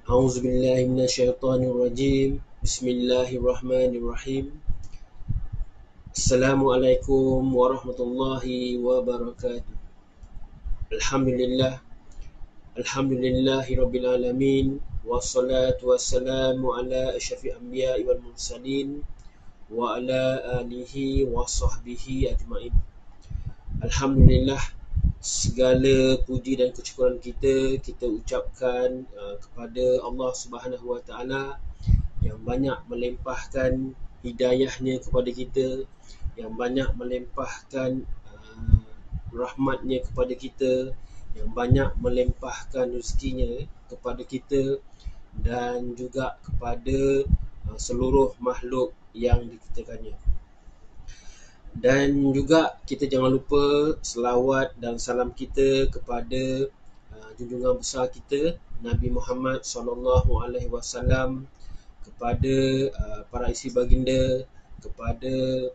A'udzubillahi minasyaitonirrajim. Bismillahirrahmanirrahim. Assalamualaikum warahmatullahi wabarakatuh. Alhamdulillah. Alhamdulillahi rabbil alamin. Wassalatu wassalamu ala asyrafil anbiya'i wal mursalin wa ala alihi wa sahbihi ajma'in. Alhamdulillah, segala puji dan kesyukuran kita ucapkan kepada Allah Subhanahu Wa Taala yang banyak melimpahkan hidayahnya kepada kita, yang banyak melimpahkan rahmatnya kepada kita, yang banyak melimpahkan rezekinya kepada kita dan juga kepada seluruh makhluk yang diciptakannya. Dan juga kita jangan lupa selawat dan salam kita kepada junjungan besar kita Nabi Muhammad SAW, kepada para isteri baginda, kepada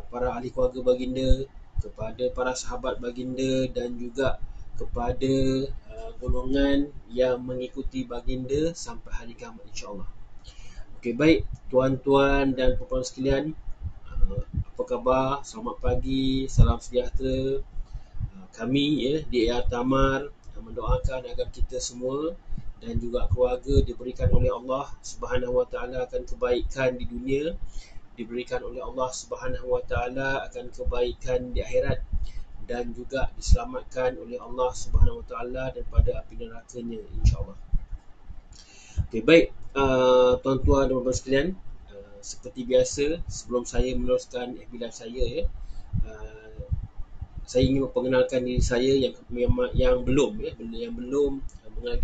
para ahli keluarga baginda, kepada para sahabat baginda dan juga kepada golongan yang mengikuti baginda sampai hari kiamat insya-Allah. Okey, baik tuan-tuan dan puan-puan sekalian, apa khabar? Selamat pagi, salam sejahtera. Kami di AR Tamar mendoakan agar kita semua dan juga keluarga diberikan oleh Allah Subhanahu Wa Taala akan kebaikan di dunia, diberikan oleh Allah Subhanahu Wa Taala akan kebaikan di akhirat, dan juga diselamatkan oleh Allah Subhanahu Wa Taala daripada api nerakanya insya-Allah. Okey, baik tuan-tuan dan puan-puan sekalian, seperti biasa sebelum saya meneruskan FB Live saya saya ingin memperkenalkan diri saya yang belum mengenal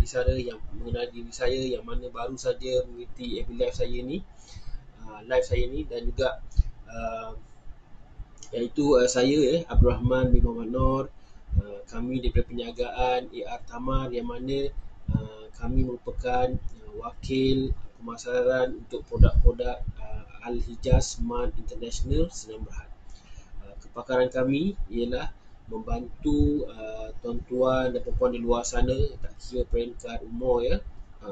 diri saya yang mana baru saja mengikuti FB Live saya ni dan juga iaitu saya Abdul Rahman bin Muhammad Nur. Kami daripada penjagaan AR Tamar yang mana kami merupakan wakil pemasaran untuk produk-produk Al-Hijaz Mart International Sdn Bhd. Kepakaran kami ialah membantu tuan-tuan dan puan-puan di luar sana, tak kira peringkat umur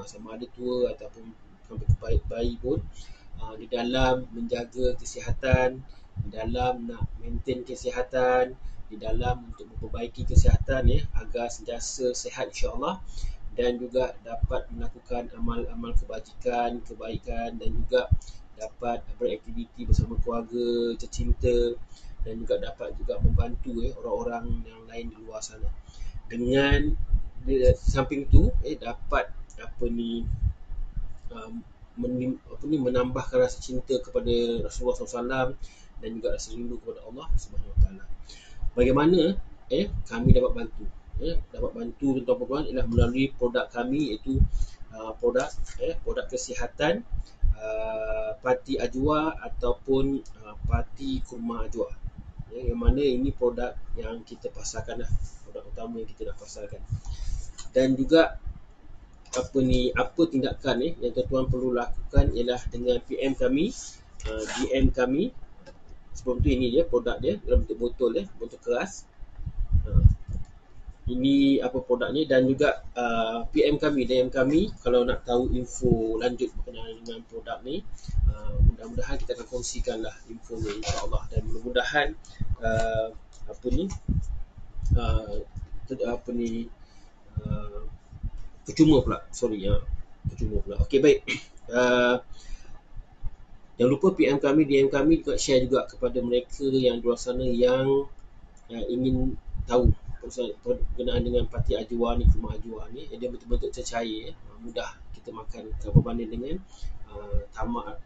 sama ada tua ataupun sampai bayi pun, di dalam menjaga kesihatan, di dalam nak maintain kesihatan, di dalam untuk memperbaiki kesihatan agar sentiasa sihat insya-Allah, dan juga dapat melakukan amal-amal kebaikan dan juga dapat beraktiviti bersama keluarga tercinta dan juga dapat juga membantu orang-orang yang lain di luar sana. Dengan samping itu dapat menambahkan rasa cinta kepada Rasulullah SAW dan juga rasa rindu kepada Allah Subhanahu Wa Taala. Bagaimana kami dapat bantu? Dapat bantu tuan-tuan ialah melalui produk kami, iaitu produk kesihatan, Pati Ajwa ataupun Pati Kurma Ajwa. Yang mana ini produk yang kita pasarkan lah, produk utama yang kita nak pasarkan. Dan juga apa tindakan yang tuan-tuan perlu lakukan ialah dengan PM kami, DM kami. Sebelum tu ini dia produk dia dalam bentuk botol botol keras. Ini apa produknya, dan juga PM kami, DM kami kalau nak tahu info lanjut berkenaan dengan produk ni. Mudah-mudahan kita akan kongsikan lah info ni, insya-Allah, dan mudah-mudahan percuma pula. Percuma pula. Okey, baik. Jangan lupa PM kami, DM kami juga, share juga kepada mereka yang di luar sana yang ingin tahu berkenaan dengan Pati Ajwa ni, Kurma Ajwa ni. Dia betul-betul tercaya, mudah kita makan berbanding dengan tamak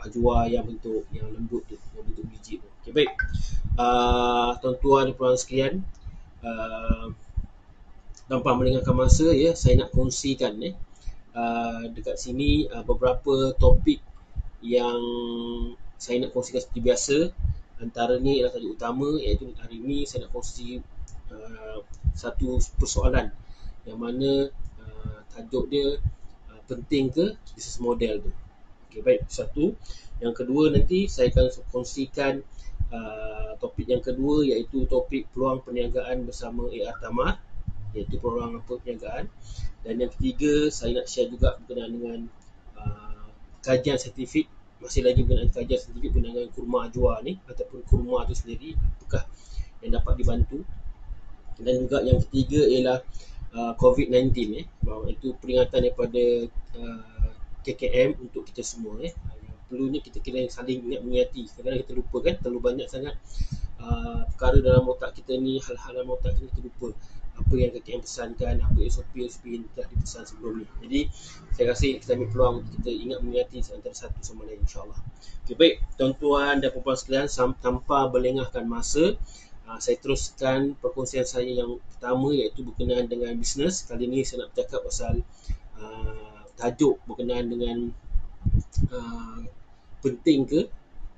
ajwa yang bentuk yang lembut tu, yang bentuk biji tu. Okey, baik. Tuan-tuan dan puan sekalian, tanpa melengahkan masa saya nak kongsikan dekat sini beberapa topik yang saya nak kongsikan seperti biasa. Antara ni adalah tajuk utama, iaitu hari ini saya nak kongsi satu persoalan yang mana tajuk dia penting ke bisnes model tu. Okey, baik, satu. Yang kedua, nanti saya akan kongsikan topik yang kedua, iaitu topik peluang perniagaan bersama AR Tamar, iaitu peluang perniagaan. Dan yang ketiga, saya nak share juga berkenaan dengan kajian saintifik, masih lagi berkenaan kajian saintifik berkenaan dengan kurma ajwa ni ataupun kurma tu sendiri, apakah yang dapat dibantu. Dan juga yang ketiga ialah COVID-19 itu peringatan daripada KKM untuk kita semua. Perlunya kita kena saling ingat mengingati. Kadang-kadang kita lupa kan, terlalu banyak sangat perkara dalam otak kita ni, hal-hal dalam otak kita lupa apa yang KKM pesankan, apa SOP yang telah dipesan sebelum ni. Jadi saya rasa kita ambil peluang untuk kita ingat mengingati antara satu sama lain, insyaAllah. Okay, baik tuan-tuan dan puan-puan sekalian, tanpa berlengahkan masa, saya teruskan perkongsian saya yang pertama, iaitu berkenaan dengan bisnes. Kali ini saya nak bercakap pasal tajuk berkenaan dengan penting ke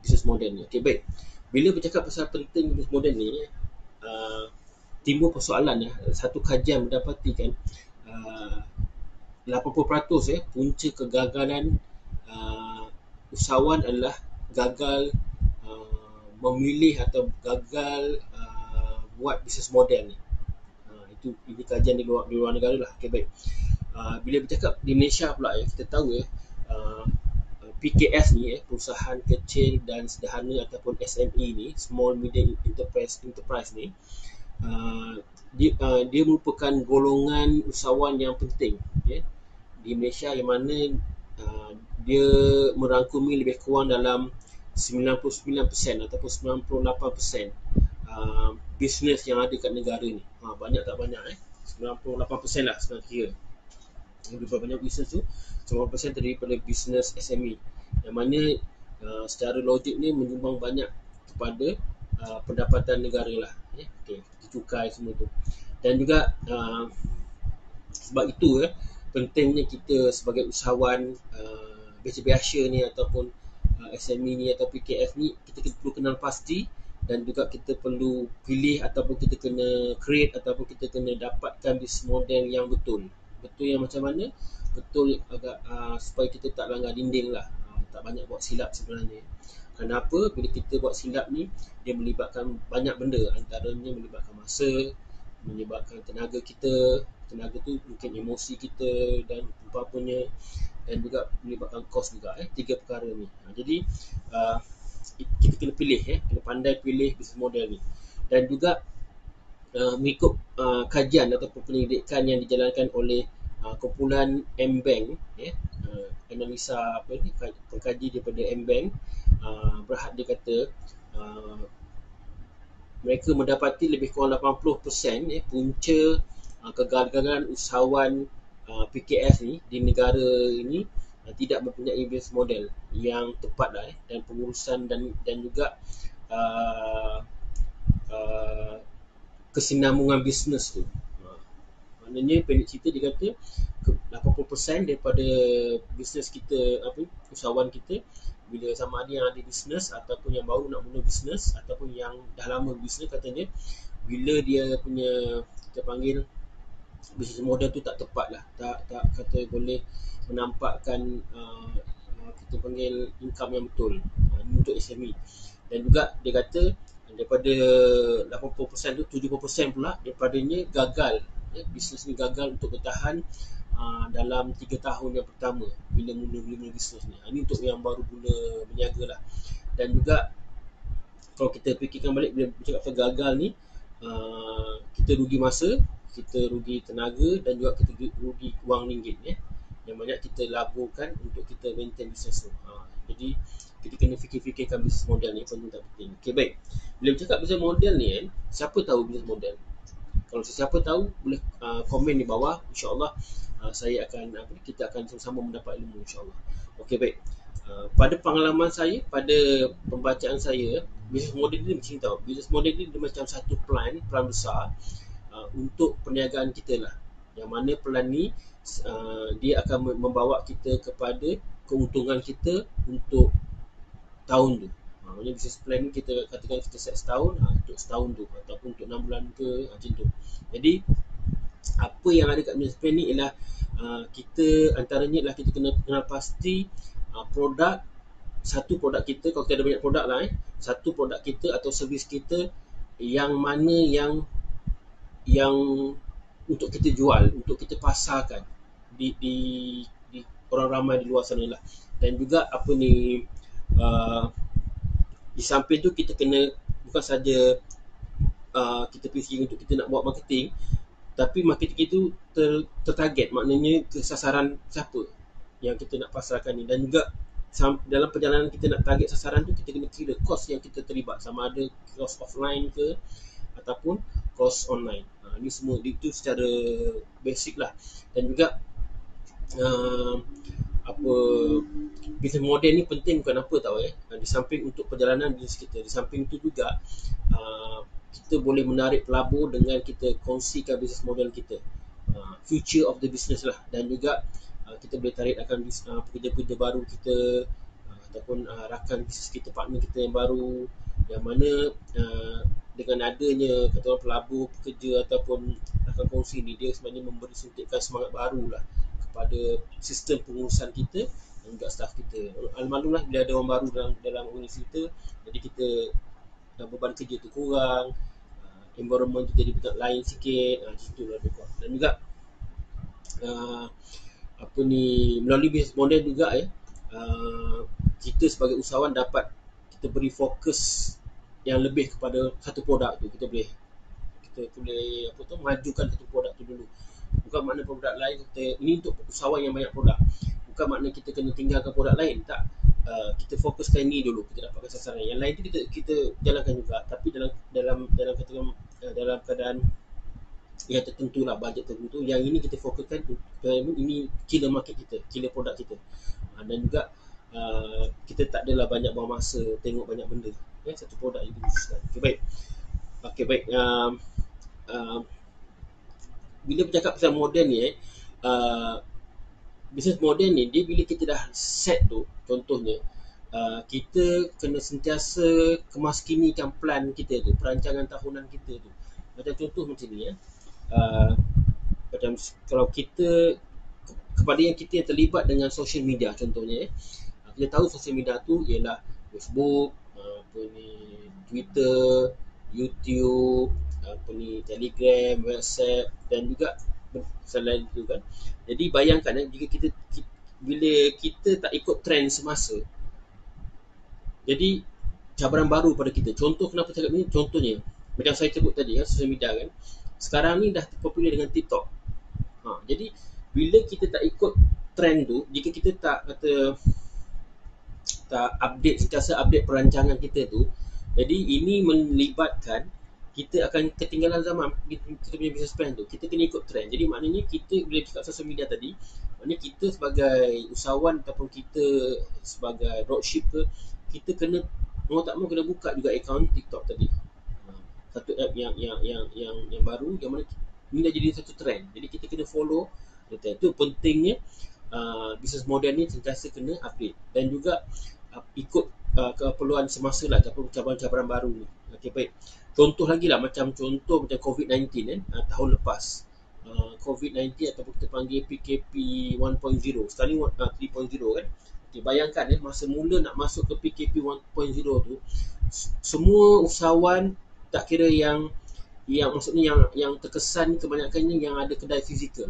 bisnes model ni. Okey, baik. Bila bercakap pasal penting bisnes model ni, timbul persoalan satu kajian mendapati kan 80% punca kegagalan usahawan adalah gagal memilih atau gagal buat bisnes model ni. Ini kajian di luar negara lah. Okey, baik. Bila bercakap di Malaysia pula kita tahu PKS ni perusahaan kecil dan sederhana ataupun SME ni, Small Medium Enterprise ni, dia merupakan golongan usahawan yang penting di Malaysia, yang mana dia merangkumi lebih kurang dalam 99% ataupun 98% bisnes yang ada kat negara ni. Banyak tak banyak 98% lah sekarang kira. Lebih banyak bisnes tu 90% daripada bisnes SME, yang mana secara logik ni menyumbang banyak kepada pendapatan negara lah. Okay, cukai semua tu. Dan juga sebab itu pentingnya kita sebagai usahawan biasa-biasa ni ataupun SME ni atau PKS ni, kita perlu kenal pasti, dan juga kita perlu pilih ataupun kita kena create ataupun kita kena dapatkan bisnes model yang betul. Betul yang macam mana? Betul agak supaya kita tak langgar dinding lah, tak banyak buat silap sebenarnya. Kenapa? Bila kita buat silap ni, dia melibatkan banyak benda, antaranya melibatkan masa, menyebabkan tenaga kita. Tenaga tu mungkin emosi kita dan apa-apanya, dan juga melibatkan kos juga. Tiga perkara ni. Jadi kita kena pilih, kena pandai pilih bisnes model ni. Dan juga mengikut kajian ataupun penyelidikan yang dijalankan oleh kumpulan M-Bank, analisa apa ni, pengkaji daripada M-Bank, Berhad dia kata mereka mendapati lebih kurang 80% punca kegagalan usahawan PKS ni di negara ini tidak mempunyai business model yang tepat lah, dan pengurusan dan juga kesinambungan bisnes tu. Maknanya pendek cerita dia kata 80% daripada bisnes kita, usahawan kita, bila sama ada yang ada bisnes ataupun yang baru nak mula bisnes ataupun yang dah lama bisnes, katanya bila dia punya, kita panggil, bisnes model tu tak tepat lah, tak kata boleh menampakkan kita panggil income yang betul untuk SME. Dan juga dia kata daripada 80% tu 70% pula daripadanya gagal, bisnes ni gagal untuk bertahan dalam 3 tahun yang pertama bila mula bisnes ni. Ini untuk yang baru mula berniaga lah. Dan juga kalau kita fikirkan balik, bila bercakap pasal gagal ni, kita rugi masa, kita rugi tenaga, dan juga kita rugi wang ringgit, yang banyak kita laburkan untuk kita maintain bisnes tu. Jadi kita kena fikir-fikirkan bisnes model ni penting tak penting. Okay, baik. Bila bercakap bisnes model ni kan, siapa tahu bisnes model? Kalau sesiapa tahu, boleh komen di bawah. InsyaAllah kita akan sama-sama mendapat ilmu, insyaAllah. Okey, baik. Pada pengalaman saya, pada pembacaan saya, bisnes model ni macam tahu. Bisnes model ni dia macam satu plan besar untuk perniagaan kita lah. Yang mana plan ni dia akan membawa kita kepada keuntungan kita untuk tahun tu. Maksudnya business plan ni kita katakan kita set setahun, untuk setahun tu ataupun untuk 6 bulan ke, macam tu. Jadi apa yang ada kat business plan ni ialah kita antaranya ialah kita kena kenal pasti satu produk kita. Kalau kita ada banyak produk lah, satu produk kita atau servis kita yang mana yang untuk kita jual, untuk kita pasarkan di orang ramai di luar sana lah. Dan juga di samping tu kita kena bukan saja kita fikir untuk kita nak buat marketing, tapi marketing itu tertarget, maknanya ke sasaran siapa yang kita nak pasarkan ni. Dan juga dalam perjalanan kita nak target sasaran tu, kita kena kira kos yang kita terlibat, sama ada kos offline ke ataupun kos online. Ni semua itu secara basic lah. Dan juga business model ni penting bukan apa tahu di samping untuk perjalanan bisnes kita, di samping tu juga kita boleh menarik pelabur dengan kita kongsikan bisnes model kita, future of the business lah. Dan juga kita boleh tarik akan pekerja-pekerja baru kita, ataupun rakan bisnes kita, partner kita yang baru, yang mana dengan adanya kata orang pelabur, pekerja ataupun rakan kongsi ni, dia sebenarnya memberi suntikan semangat baru lah kepada sistem pengurusan kita dan juga staff kita. Alhamdulillah bila ada orang baru dalam organisasi kita, jadi kita beban kerja tu kurang, environment tu jadi betul lain sikit, itulah lebih kurang. Dan juga melalui business model juga kita sebagai usahawan dapat kita beri fokus yang lebih kepada satu produk tu. Kita boleh majukan satu produk tu dulu. Bukan makna produk lain ini untuk usahawan yang banyak produk, bukan makna kita kena tinggalkan produk lain, tak. Kita fokuskan ini dulu, kita dapatkan sasaran. Yang lain tu kita jalankan juga, tapi dalam keadaan yang tertentu lah, bajet tertentu. Yang ini kita fokuskan, ini killer market kita, killer produk kita. Dan juga kita tak adalah banyak buang masa tengok banyak benda, satu produk yang dikhususkan. Okey, baik. Bila bercakap pasal model ni, business model ni, dia bila kita dah set tu, contohnya kita kena sentiasa kemaskinikan plan kita tu, perancangan tahunan kita tu. Macam contoh macam ni, macam kalau kita kepada yang kita yang terlibat dengan social media, contohnya kita tahu social media tu ialah Facebook, Twitter, YouTube, Telegram, WhatsApp, dan juga selain itu kan. Jadi bayangkan jika bila kita tak ikut trend semasa, jadi cabaran baru pada kita. Contoh kenapa cakap ni, contohnya macam saya sebut tadi, social media kan, sekarang ni dah popular dengan TikTok. Jadi bila kita tak ikut trend tu, jika kita tak update, sentiasa update perancangan kita tu, jadi ini melibatkan kita akan ketinggalan zaman. Kita punya business plan tu kita kena ikut trend. Jadi maknanya kita bila cakap social media tadi, maknanya kita sebagai usahawan ataupun kita sebagai dropship ke, kita kena mau tak mau kena buka juga akaun TikTok tadi. Satu app yang baru, yang mana ini dah jadi satu trend. Jadi kita kena follow. Itu pentingnya bisnes model ni sentiasa kena update dan juga ikut keperluan semasa lah ataupun cabaran-cabaran baru ni. Okey, baik. Contoh lagi lah, macam COVID-19 tahun lepas. COVID-19 ataupun kita panggil PKP 1.0, sekarang ni 3.0 kan. Okay, bayangkan masa mula nak masuk ke PKP 1.0 tu, semua usahawan, tak kira yang maksudnya yang terkesan kebanyakannya yang ada kedai fizikal.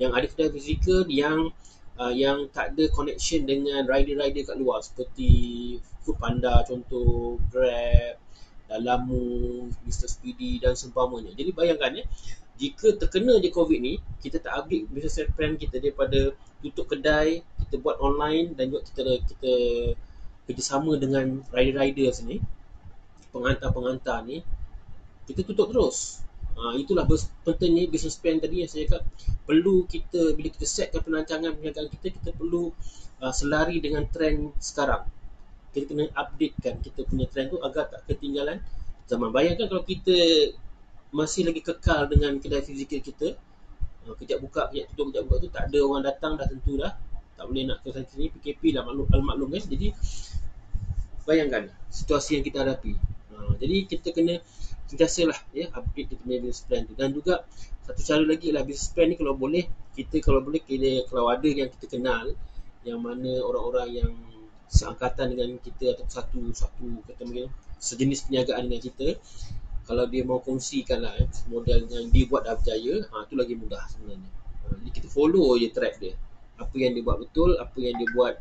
Yang ada kedai fizikal yang tak ada connection dengan rider-rider kat luar seperti Foodpanda contoh, Grab, Lalamove, Mr. Speedy dan seumpamanya. Jadi bayangkan jika terkena je COVID ni, kita tak update business plan kita daripada tutup kedai, kita buat online dan juga kita kerjasama dengan rider-riders ni, pengantar-pengantar ni, kita tutup terus. Itulah pentingnya business plan tadi yang saya cakap. Perlu kita, bila kita setkan perancangan perniagaan kita perlu selari dengan trend sekarang. Kita kena updatekan kita punya trend tu agar tak ketinggalan zaman. Bayangkan kalau kita masih lagi kekal dengan kedai fizikal kita, kejap buka, kejap tutup, kejap buka tu, tak ada orang datang, dah tentu dah tak boleh nak ke sana sini, PKP dah maklum kan. Jadi bayangkan situasi yang kita hadapi. Jadi kita kena sentiasa lah update kita punya business plan tu. Dan juga satu cara lagi lah, business plan ni kalau boleh kalau ada yang kita kenal, yang mana orang-orang yang seangkatan dengan kita atau satu kata mungkin sejenis perniagaan dengan kita, kalau dia mau kongsikan lah model yang dia buat dah berjaya, tu lagi mudah sebenarnya. Jadi kita follow je track dia, apa yang dia buat betul, apa yang dia buat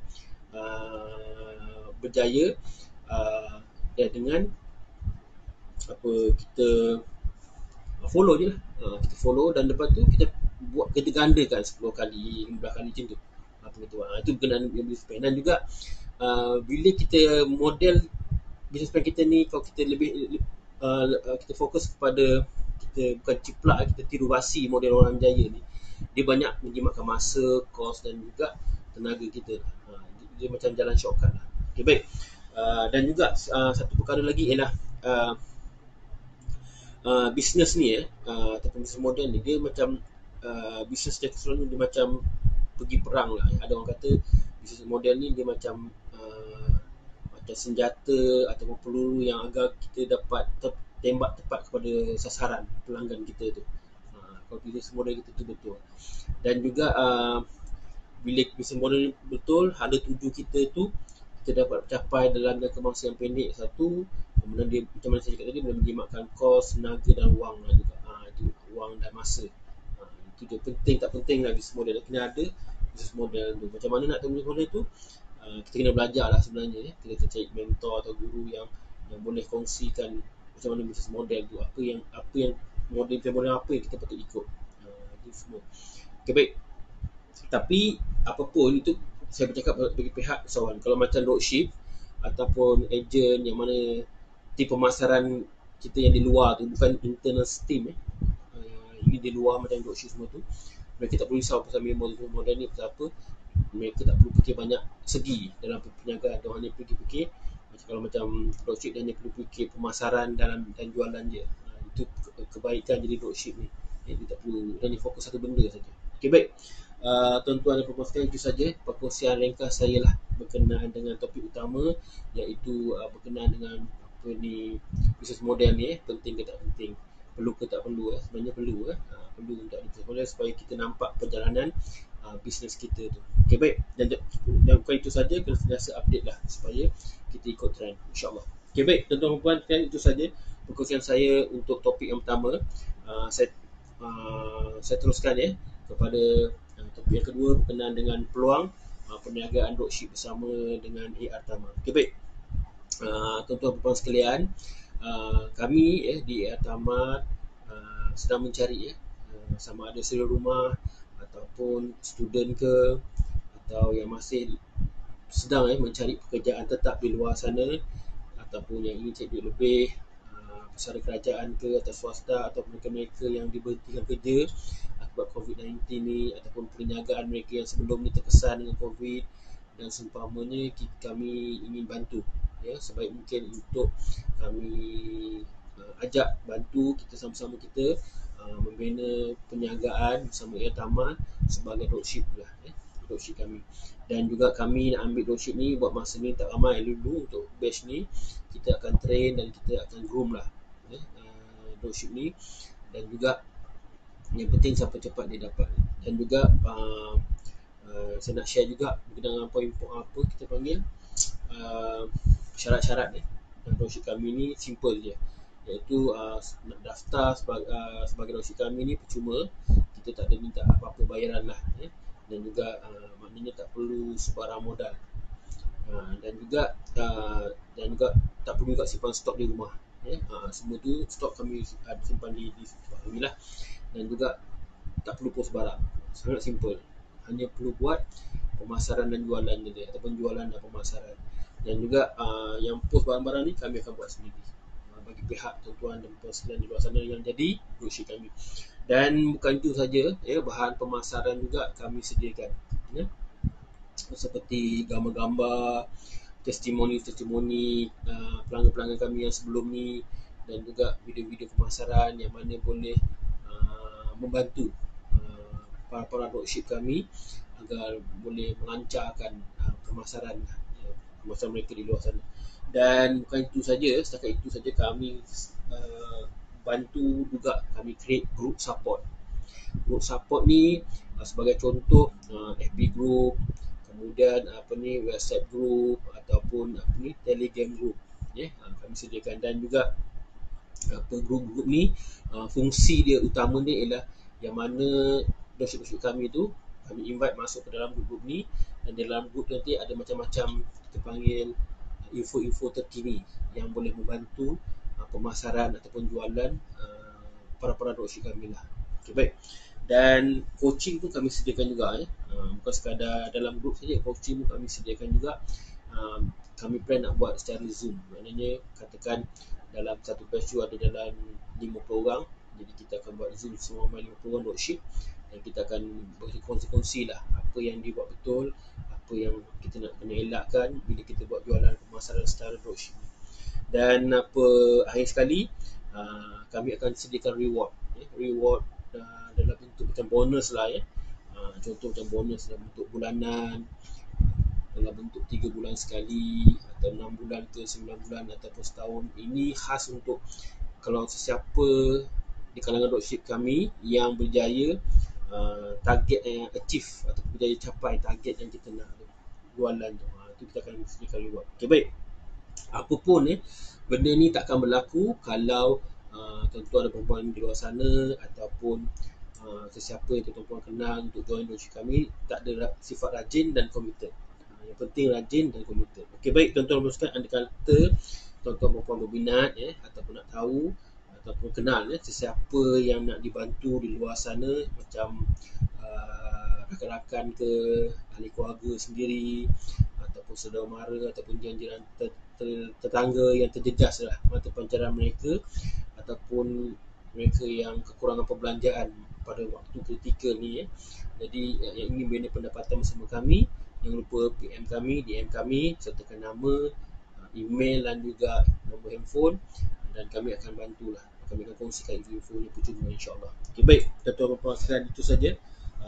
berjaya, dengan kita follow je lah. Kita follow dan lepas tu kita buat, kita gandakan 10 kali, 15 kali macam tu. Itu berkenaan business plan. Dan juga bila kita model business plan kita ni, kalau kita lebih kita fokus kepada, kita bukan ciplak, kita tiru basi model orang berjaya ni, dia banyak menjimatkan masa, kos dan juga tenaga kita. Dia macam jalan shortcut lah. Okay, baik. Dan juga satu perkara lagi ialah bisnes ni ataupun bisnes model ni, dia macam bisnes dia keseluruhan dia macam pergi perang lah. Ada orang kata bisnes model ni dia macam senjata ataupun peluru yang agar kita dapat tembak tepat kepada sasaran pelanggan kita tu. Kalau bisnes model kita tu betul. Dan juga bila bisnes model ni betul, hala tuju kita tu kita dapat capai dalam jangka masa yang pendek. Satu, kemudian dia macam mana saya cakap tadi, boleh menjimatkan kos, tenaga dan wang lah juga. Itu wang dan masa. Itu dia, penting tak penting lah bisnes model. Kena ada bisnes model tu. Macam mana nak tahu bisnes model tu? Kita kena belajar lah sebenarnya. Kita kena cari mentor atau guru yang boleh kongsikan macam mana bisnes model tu, apa yang model apa yang kita patut ikut. Itu semua. Okay, baik. Tapi apapun itu, saya bercakap bagi pihak usahawan. Kalau macam dropship ataupun ejen yang mana tim pemasaran kita yang di luar tu, bukan internal team ini di luar macam dropship semua tu, mereka tak perlu risau pasal model ni. Pasal apa? Mereka tak perlu fikir banyak segi dalam perniagaan. Dia hanya fikir kalau macam dropship, dia hanya perlu fikir pemasaran dan jualan je. Itu kebaikan jadi dropship ni. Dia tak perlu, dia hanya fokus satu benda saja. Okay, baik. Tuan-tuan dan puan-puan sekalian, itu saja perkongsian ringkas saya lah berkenaan dengan topik utama, iaitu berkenaan dengan apa ni, bisnes model ni. Penting ke tak penting, perlu ke tak perlu. Sebenarnya perlu perlu untuk bisnes model supaya kita nampak perjalanan bisnes kita tu. Okay, baik. Dan bukan itu saja, kena sentiasa update lah supaya kita ikut trend, insyaAllah. Okay, baik. Tuan-tuan dan puan sekalian, itu saja perkongsian saya untuk topik yang pertama. Saya teruskan kepada topik yang kedua berkenaan dengan peluang perniagaan dropship bersama dengan AR Tama. Okay, baik. Tuan-tuan dan puan sekalian, kami di AR Tama sedang mencari sama ada sewa rumah ataupun student ke, atau yang masih sedang mencari pekerjaan tetap di luar sana, ataupun yang ingin cari duit lebih, pesara kerajaan ke atau swasta, atau mereka-mereka yang diberhentikan kerja akibat COVID-19 ni, ataupun perniagaan mereka yang sebelum ni terkesan dengan COVID dan seumpamanya, kami ingin bantu sebaik mungkin untuk kami ajak bantu kita sama-sama kita membina perniagaan bersama Airtaman sebagai dropship lah, dropship kami. Dan juga kami nak ambil dropship ni buat masa ni tak ramai dulu. Untuk batch ni kita akan train dan kita akan groom lah dropship ni. Dan juga yang penting siapa cepat dia dapat. Dan juga saya nak share juga dengan poin apa kita panggil syarat-syarat dan dropship kami ni simple je, iaitu nak daftar sebagai dropship kami ni percuma, kita tak ada minta apa-apa bayaran lah, dan juga maknanya tak perlu sebarang modal, dan juga tak perlu juga simpan stok di rumah, semua tu stok kami ada simpan di tempat kami lah. Dan juga tak perlu post barang, sangat simple, hanya perlu buat pemasaran dan jualan je, ataupun jualan dan pemasaran. Dan juga yang post barang-barang ni kami akan buat sendiri bagi pihak tuan-tuan dan puan sekalian di luar sana yang jadi dropship kami. Dan bukan itu saja, bahan pemasaran juga kami sediakan, seperti gambar-gambar, testimoni pelanggan-pelanggan kami yang sebelum ni, dan juga video-video pemasaran yang mana boleh membantu para dropship kami agar boleh melancarkan pemasaran mereka di luar sana. Dan bukan itu saja, setakat itu saja, kami bantu juga kami create group support. Group support ni sebagai contoh FB group, kemudian WhatsApp group, ataupun Telegram group, kami sediakan. Dan juga group-group ni fungsi dia utama dia ialah yang mana dropship kami tu kami invite masuk ke dalam group ni, dan dalam group nanti ada macam-macam kita panggil info-info terkini yang boleh membantu pemasaran ataupun jualan para dropship kami lah. Okay, baik. Dan coaching pun kami sediakan juga, bukan sekadar dalam group saja, coaching pun kami sediakan juga. Kami plan nak buat secara Zoom, maknanya katakan dalam satu batch tu ada dalam 50 orang, jadi kita akan buat Zoom semua 50 orang dropship, dan kita akan berkongsi-kongsi lah apa yang dibuat betul, apa yang kita nak kena elakkan bila kita buat jualan pemasaran secara dropship. Dan akhir sekali kami akan sediakan reward dalam bentuk macam bonus lah, contoh macam bonus dalam bentuk bulanan, dalam bentuk 3 bulan sekali, atau 6 bulan ke 9 bulan, ataupun setahun. Ini khas untuk kalau sesiapa di kalangan dropship kami yang berjaya target yang achieve atau berjaya capai target yang kita nak jualan tu, itu kita akan sediakan reward. Okay, baik. Apapun benda ni takkan berlaku kalau tuan-tuan dan perempuan di luar sana ataupun sesiapa yang tuan-tuan kenal untuk join dropship kami tak ada sifat rajin dan committed. Yang penting rajin dan committed. Okey, baik tuan-tuan dan puan, anda kata tuan-tuan dan puan berminat ataupun nak tahu ataupun kenal sesiapa yang nak dibantu di luar sana, macam rakan-rakan ke, ahli keluarga sendiri, ataupun saudara mara, ataupun jiran tetangga yang terjejas lah mata pancaran mereka, ataupun mereka yang kekurangan perbelanjaan pada waktu kritikal ni, jadi yang ingin bina pendapatan bersama kami, jangan lupa PM kami, DM kami, sertakan nama, email dan juga nombor handphone, dan kami akan bantulah. Kami akan kongsikan info ni percuma, insyaAllah. Okay, baik tuan-tuan dan puan sekalian, itu saja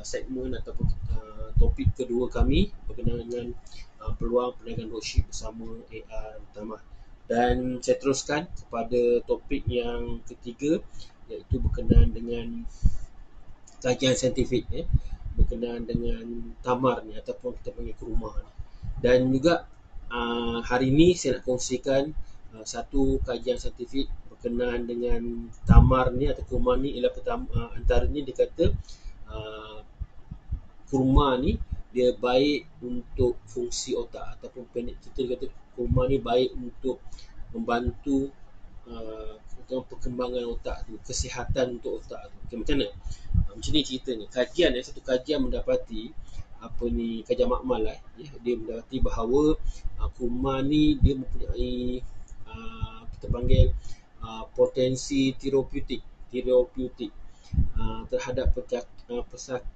segmen ataupun topik kedua kami berkenaan dengan peluang perniagaan dropship bersama Airtaman. Dan saya teruskan kepada topik yang ketiga, iaitu berkenaan dengan kajian saintifik, berkenaan dengan tamar ni, ataupun kita panggil kurma ni. Dan juga hari ini saya nak kongsikan satu kajian saintifik berkenaan dengan tamar ni atau kurma ni. Ialah antaranya dia kata kurma ni dia baik untuk fungsi otak, ataupun pendek cerita dia kata kurma ni baik untuk membantu perkembangan otak tu, kesihatan untuk otak tu. Okay, macam mana? Macam ni ceritanya. Satu kajian mendapati kajian makmal lah, ya, dia mendapati bahawa kurma ni dia mempunyai kita panggil potensi terapeutik terhadap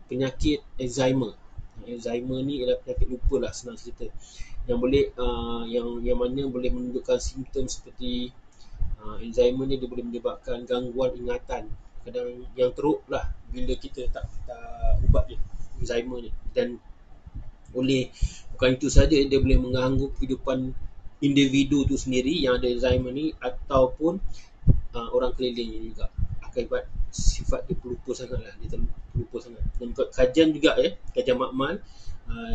penyakit Alzheimer. Alzheimer ni ialah penyakit lupa lah, senang cerita, yang boleh yang mana boleh menunjukkan simptom seperti Alzheimer ni dia boleh menyebabkan gangguan ingatan kadang yang teruk lah bila kita tak ubat dia, Alzheimer ni. Dan bukan itu saja, dia boleh mengganggu kehidupan individu tu sendiri yang ada Alzheimer ni, ataupun orang kelilingnya juga, akibat sifat dia pelupa sangat lah, dia pelupa sangat. Dan kajian juga kajian makmal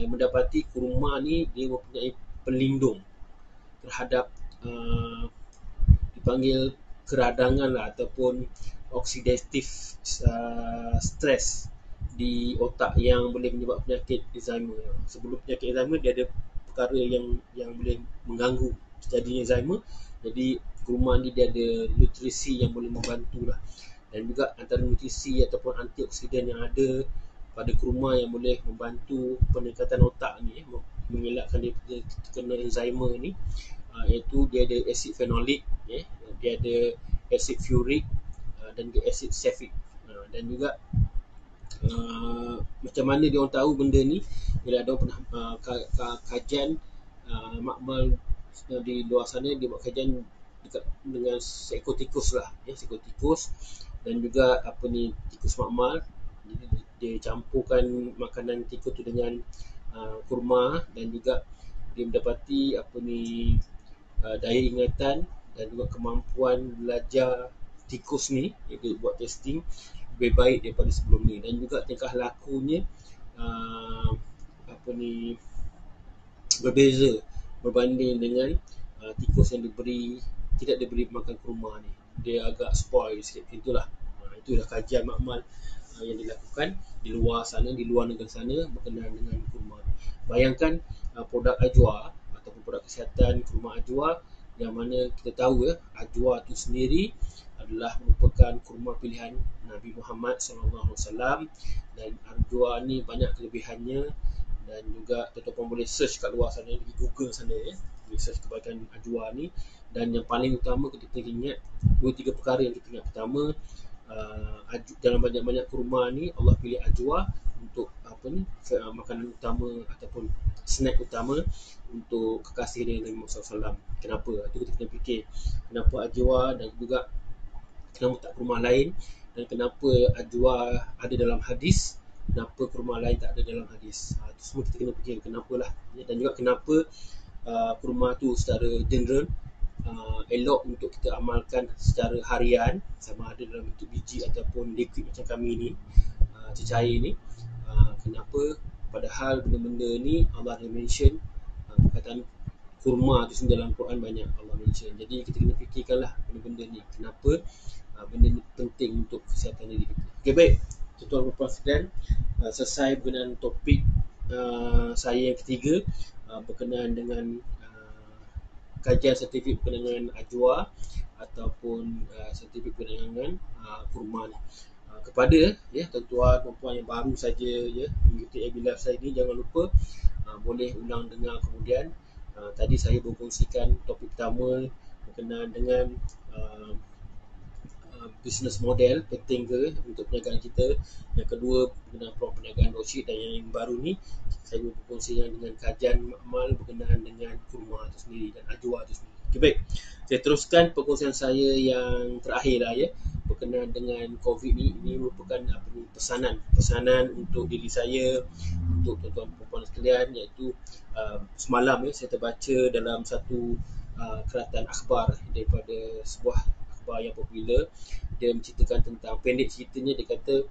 mendapati kurma ni dia mempunyai pelindung terhadap dipanggil keradangan lah, ataupun oksidatif stres di otak yang boleh menyebabkan penyakit Alzheimer. Sebelum penyakit Alzheimer dia ada perkara yang boleh mengganggu terjadinya Alzheimer. Jadi kurma ni dia ada nutrisi yang boleh membantu lah. Dan juga antara nutrisi ataupun antioksidan yang ada pada kurma yang boleh membantu peningkatan otak ni, mengelakkan dia terkena Alzheimer ni, iaitu dia ada asid fenolik, dia ada asid furic dan juga asid safic. Dan juga macam mana dia orang tahu benda ni, bila ada pernah kajian makmal di luar sana, dia buat kajian dekat dengan seekor tikus lah, seekor tikus dan juga tikus makmal. Jadi dia campurkan makanan tikus tu dengan kurma, dan juga dia mendapati daya ingatan dan juga kemampuan belajar tikus ni, dia buat testing lebih baik daripada sebelum ni. Dan juga tingkah lakunya berbeza berbanding dengan tikus yang tidak diberi makan kurma ni, dia agak spoil sikit. Itulah kajian makmal yang dilakukan di luar sana, di luar negara sana berkenaan dengan kurma. Bayangkan produk Ajwa ataupun produk kesihatan kurma Ajwa, yang mana kita tahu Ajwa tu sendiri adalah merupakan kurma pilihan Nabi Muhammad SAW. Dan Ajwa ni banyak kelebihannya, dan juga tuan-tuan boleh search kat luar sana, di Google sana, boleh search kebaikan Ajwa ni. Dan yang paling utama kita ingat 2-3 perkara yang kita ingat. Pertama, dalam banyak-banyak kurma ni Allah pilih Ajwa untuk makanan utama ataupun snack utama untuk kekasih dia Nabi Muhammad SAW. Kenapa? Itu kita kena fikir, kenapa Ajwa dan juga kenapa tak kurma lain, dan kenapa Ajwa ada dalam hadis, kenapa kurma lain tak ada dalam hadis. Itu semua kita kena fikir kenapalah. Dan juga kenapa kurma tu secara general elok untuk kita amalkan secara harian, sama ada dalam bentuk biji ataupun liquid macam kami ni, cecair ni. Kenapa? Padahal benda-benda ni Allah ada mention, perkataan kurma tu sendiri dalam Quran banyak Allah mention. Jadi kita kena fikirkanlah benda-benda ni, kenapa benda ni penting untuk kesihatan diri kita. Okay, baik tuan-tuan dan puan sekalian, selesai berkenaan topik saya yang ketiga berkenaan dengan kajian saintifik berkenaan dengan Ajwa ataupun saintifik berkenaan dengan kurma ni. Kepada tuan-tuan dan puan yang baru saja mengikuti AB Live saya ni, jangan lupa boleh ulang dengar kemudian. Tadi saya berkongsikan topik pertama berkenaan dengan business model penting ke untuk perniagaan kita. Yang kedua berkenaan peluang perniagaan dropship, dan yang baru ni saya berkongsi dengan kajian makmal berkenaan dengan kurma itu sendiri dan Ajwa itu sendiri. Okay, baik. Saya teruskan perkongsian saya yang terakhir lah berkenaan dengan COVID ni. Ini merupakan pesanan untuk diri saya, untuk tuan-tuan dan puan sekalian, iaitu semalam saya terbaca dalam satu keratan akhbar daripada sebuah akhbar yang popular. Dia menceritakan tentang, pendek ceritanya dia kata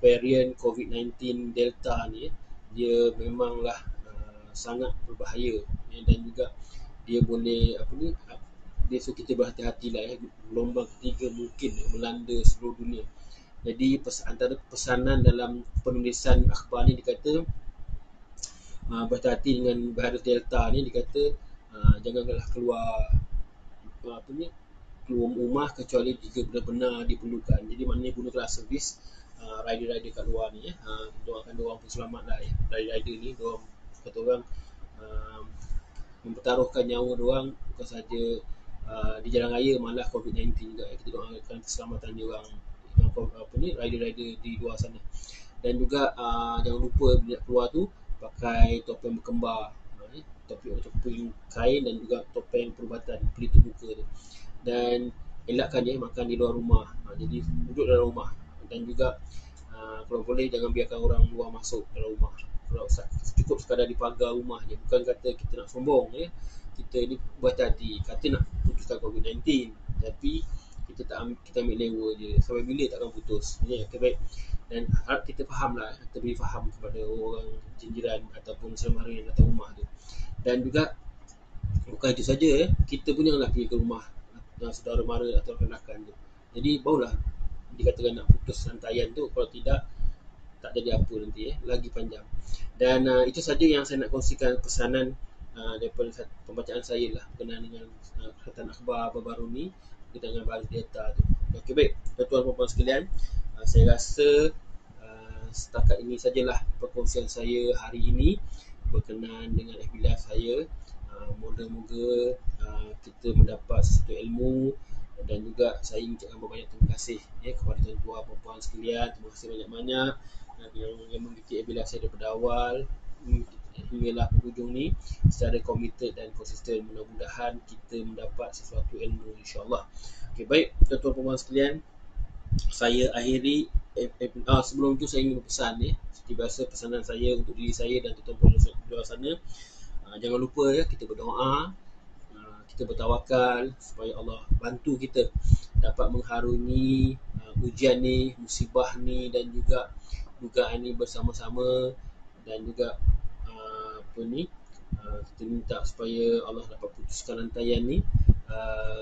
varian COVID-19 Delta ni dia memanglah sangat berbahaya, dan juga dia boleh dia suruh kita berhati-hatilah gelombang ketiga mungkin melanda seluruh dunia. Jadi antara pesanan dalam penulisan akhbar ni dikata berhati-hati dengan virus Delta ni. Dikata janganlah keluar keluar rumah kecuali jika benar-benar diperlukan. Jadi maknanya gunakanlah servis rider-rider kat luar ni doakan diorang pun selamat lah ya. Rider-rider ni diorang kata orang mempertaruhkan nyawa diorang bukan saja di jalan raya, malah COVID-19 juga. Kita doakan keselamatan diorang rider-rider di luar sana. Dan juga jangan lupa bila keluar tu pakai topeng berkembar, topeng kain dan juga topeng perubatan pelitup muka tu. Dan elakkan makan di luar rumah, jadi duduk dalam rumah. Dan juga kalau boleh jangan biarkan orang luar masuk dalam rumah. Kalau cukup sekadar di pagar rumah je. Bukan kata kita nak sombong kita ni berhati-hati kata nak putuskan COVID-19, tapi kita ambil lewa je. Sampai bila takkan putus. Okay, baik. Dan harap kita faham lah, kita beri faham kepada orang jiran ataupun saudara yang datang rumah tu. Dan juga bukan itu saja, kita pun janganlah pergi ke rumah saudara mara atau rakan-rakan tu. Jadi barulah dikatakan nak putus rantaian tu. Kalau tidak, tak jadi apa nanti lagi panjang. Dan itu saja yang saya nak kongsikan pesanan daripada pembacaan saya lah berkenaan dengan khatan akhbar baru ni berkaitan dengan baris data tu. Okey, baik tuan-tuan dan puan sekalian, saya rasa setakat ini sajalah perkongsian saya hari ini berkenaan dengan FB Live saya. Moga-moga kita mendapat sesuatu ilmu, dan juga saya mengucapkan banyak terima kasih kepada tuan-tuan dan puan sekalian. Terima kasih banyak-banyak yang mengikuti FB Live saya daripada awal hinggalah penghujung ni secara komited dan konsisten. Mudah-mudahan kita mendapat sesuatu ilmu, insya-Allah. Okey, baik tuan-tuan dan puan sekalian, saya akhiri sebelum tu saya ingin berpesan seperti biasa pesanan saya untuk diri saya dan tuan-tuan di luar sana. Jangan lupa kita berdoa, kita bertawakal supaya Allah bantu kita dapat mengharungi ujian ni, musibah ni dan juga dugaan ni bersama-sama. Dan juga kita minta supaya Allah dapat putuskan rantaian ni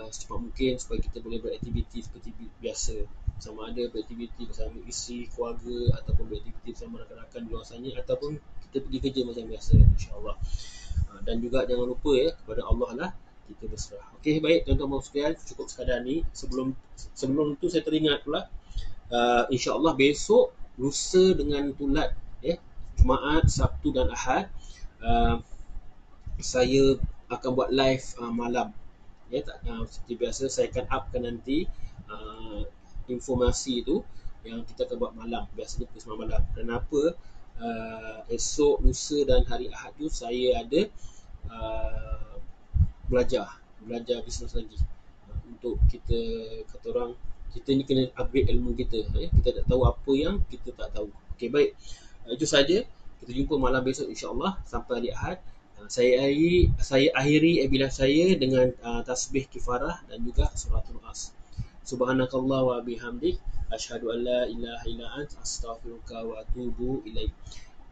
secepat mungkin supaya kita boleh beraktiviti seperti biasa, sama ada beraktiviti bersama isteri, keluarga, ataupun beraktiviti bersama rakan-rakan di luar sana, ataupun kita pergi kerja macam biasa, insya-Allah. Dan juga jangan lupa kepada Allah lah kita berserah. Okey, baik tuan-tuan dan sekalian, cukup sekadar ni. Sebelum tu saya teringat pula, insya-Allah besok, lusa dengan tulat Jumaat, Sabtu dan Ahad, saya akan buat live malam. Seperti biasa saya akan upkan nanti informasi tu yang kita akan buat malam, biasanya pukul 9 malam. Kenapa? Esok, lusa dan hari Ahad tu saya ada belajar bisnes lagi. Untuk kita, kata orang, kita ni kena upgrade ilmu kita. Kita tak tahu apa yang kita tak tahu. Okey, baik. Itu saja. Kita jumpa malam besok, insya-Allah, sampai hari Ahad. Saya akhiri ebilah saya dengan tasbih kifarah dan juga suratul as. Subhanakallah wa bihamdik, asyhadu an la ilaha illa anta, astaghfiruka wa atubu ilaik.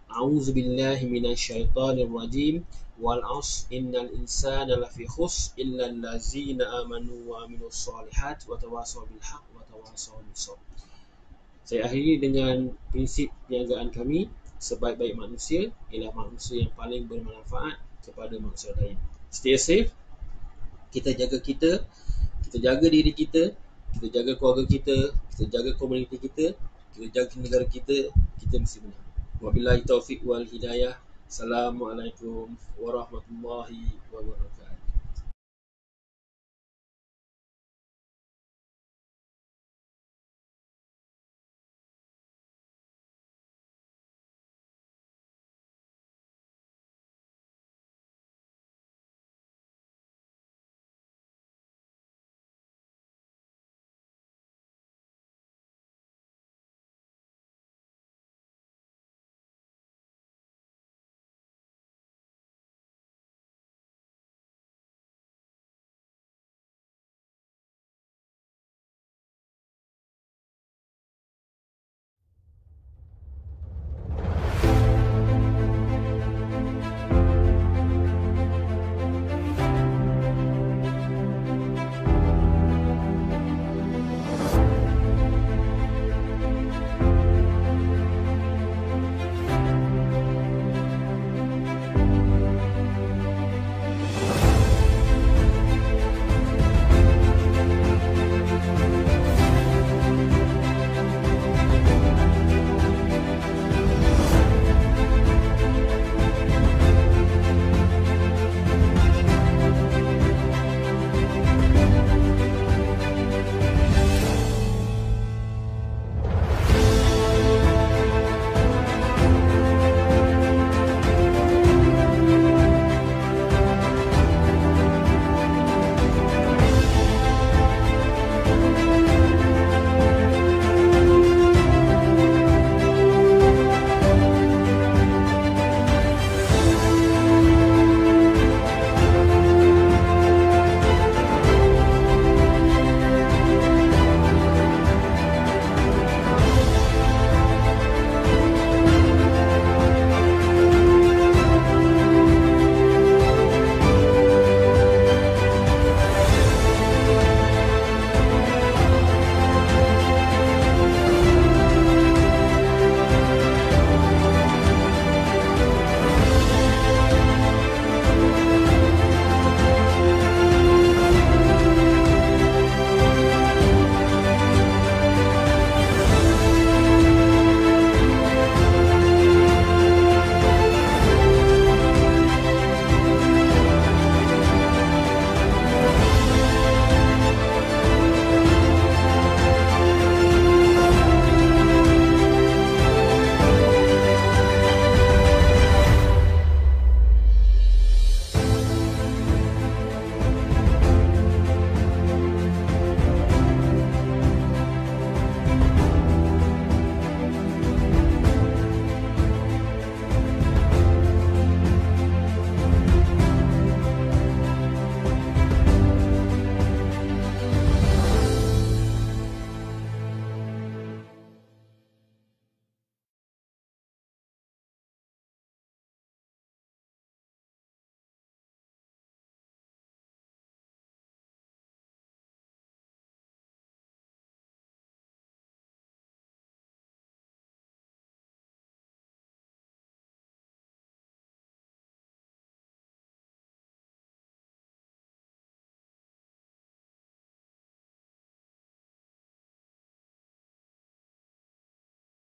A'udzu billahi minasyaitonir rajim. Wal 'asr innal insana lafi khusr illa allazina amanu wa amilus solihat wa tawassaw bil haqq wa tawassaw bis sabr. Saya akhiri dengan prinsip perniagaan kami. Sebaik-baik manusia ialah manusia yang paling bermanfaat kepada manusia lain. Stay safe. Kita jaga diri kita jaga keluarga kita jaga komuniti kita jaga negara kita mesti menang. Wabillahi taufiq wal hidayah. Assalamualaikum warahmatullahi wabarakatuh.